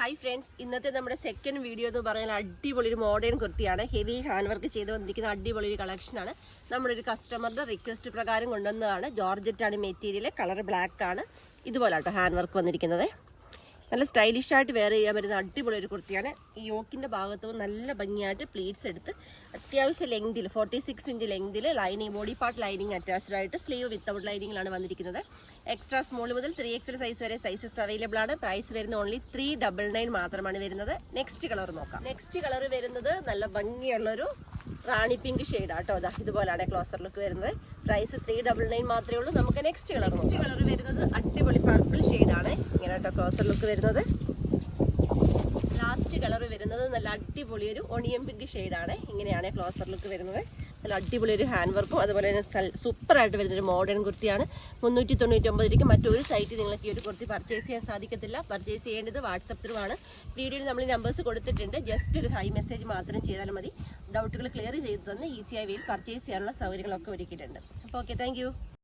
Hi friends, ഇന്നത്തെ നമ്മുടെ second video എന്ന് പറഞ്ഞാൽ അടിപൊളി ഒരു മോഡേൺ കുർത്തിയാണ്. ഹെവി ഹാൻഡ് വർക്ക് ചെയ്ത് വന്നിരിക്കുന്ന അടിപൊളി ഒരു കളക്ഷനാണ്. നമ്മുടെ ഒരു കസ്റ്റമറുടെ റിക്വസ്റ്റ് പ്രകാരം കൊണ്ടുവന്നതാണ്. ജോർജറ്റാണ് മെറ്റീരിയൽ, കളർ ബ്ലാക്ക് ആണ്. ഇതുപോലെ കേട്ടോ ഹാൻഡ് വർക്ക് വന്നിരിക്കുന്നത്. നല്ല സ്റ്റൈലിഷ് ആയിട്ട് വെയർ ചെയ്യാൻ പറ്റുന്ന അടിപൊളി ഒരു കുർത്തിയാണ്. ഈ യോക്കിൻ്റെ ഭാഗത്തും നല്ല ഭംഗിയായിട്ട് പ്ലീറ്റ്സ് എടുത്ത് അത്യാവശ്യം ലെങ്തിൽ 46 ഇഞ്ച് ലെങ്തിൽ lining, body part lining attached ആയിട്ട് സ്ലീവ് വിത്തൗട്ട് ലൈനിങ്ങിലാണ് വന്നിരിക്കുന്നത്. എക്സ്ട്രാ സ്മോൾ മുതൽ 3XL സൈസ് വരെ സൈസസ് അവൈലബിൾ ആണ്. പ്രൈസ് വരുന്നത് ഓൺലി 399 മാത്രമാണ് വരുന്നത്. നെക്സ്റ്റ് കളർ നോക്കാം. നെക്സ്റ്റ് കളർ വരുന്നത് നല്ല ഭംഗിയുള്ളൊരു റാണി പിങ്ക് ഷെയ്ഡാട്ടോ. അതാ ഇതുപോലെയാണ് ക്ലോസർ ലുക്ക് വരുന്നത്. പ്രൈസ് 399 മാത്രമേ ഉള്ളൂ. നമുക്ക് നെക്സ്റ്റ് കളർ വരുന്നത് അടിപൊളി പർപ്പിൾ ഷെയ്ഡാണ്. ഇങ്ങനെ കേട്ടോ ക്ലോസർ ലുക്ക് വരുന്നത്. ലാസ്റ്റ് കളർ വരുന്നത് നല്ല അടിപൊളി ഒരു ഒണിയൻ പിങ്ക് ഷെയ്ഡാണ്. ഇങ്ങനെയാണ് ക്ലോസർ ലുക്ക് വരുന്നത്. നല്ല അടിപൊളി ഒരു ഹാൻഡ് വർക്കും അതുപോലെ തന്നെ സൂപ്പറായിട്ട് വരുന്നൊരു മോഡേൺ കുർത്തിയാണ്. 399 രൂപയ്ക്ക് മറ്റൊരു സൈറ്റിൽ നിങ്ങൾക്ക് ഈ ഒരു കുർത്തി പർച്ചേസ് ചെയ്യാൻ സാധിക്കത്തില്ല. പർച്ചേസ് ചെയ്യേണ്ടത് വാട്സപ്പ് ത്രൂ ആണ്. വീഡിയോയിൽ നമ്മൾ നമ്പേഴ്സ് കൊടുത്തിട്ടുണ്ട്. ജസ്റ്റ് ഒരു ഹൈ മെസ്സേജ് മാത്രം ചെയ്താൽ മതി. ഡൗട്ടുകൾ ക്ലിയർ ചെയ്ത് തന്ന് ഈസിയായി വേയിൽ പർച്ചേസ് ചെയ്യാനുള്ള സൗകര്യങ്ങളൊക്കെ ഒരുക്കിയിട്ടുണ്ട്. അപ്പോൾ ഓക്കെ, താങ്ക്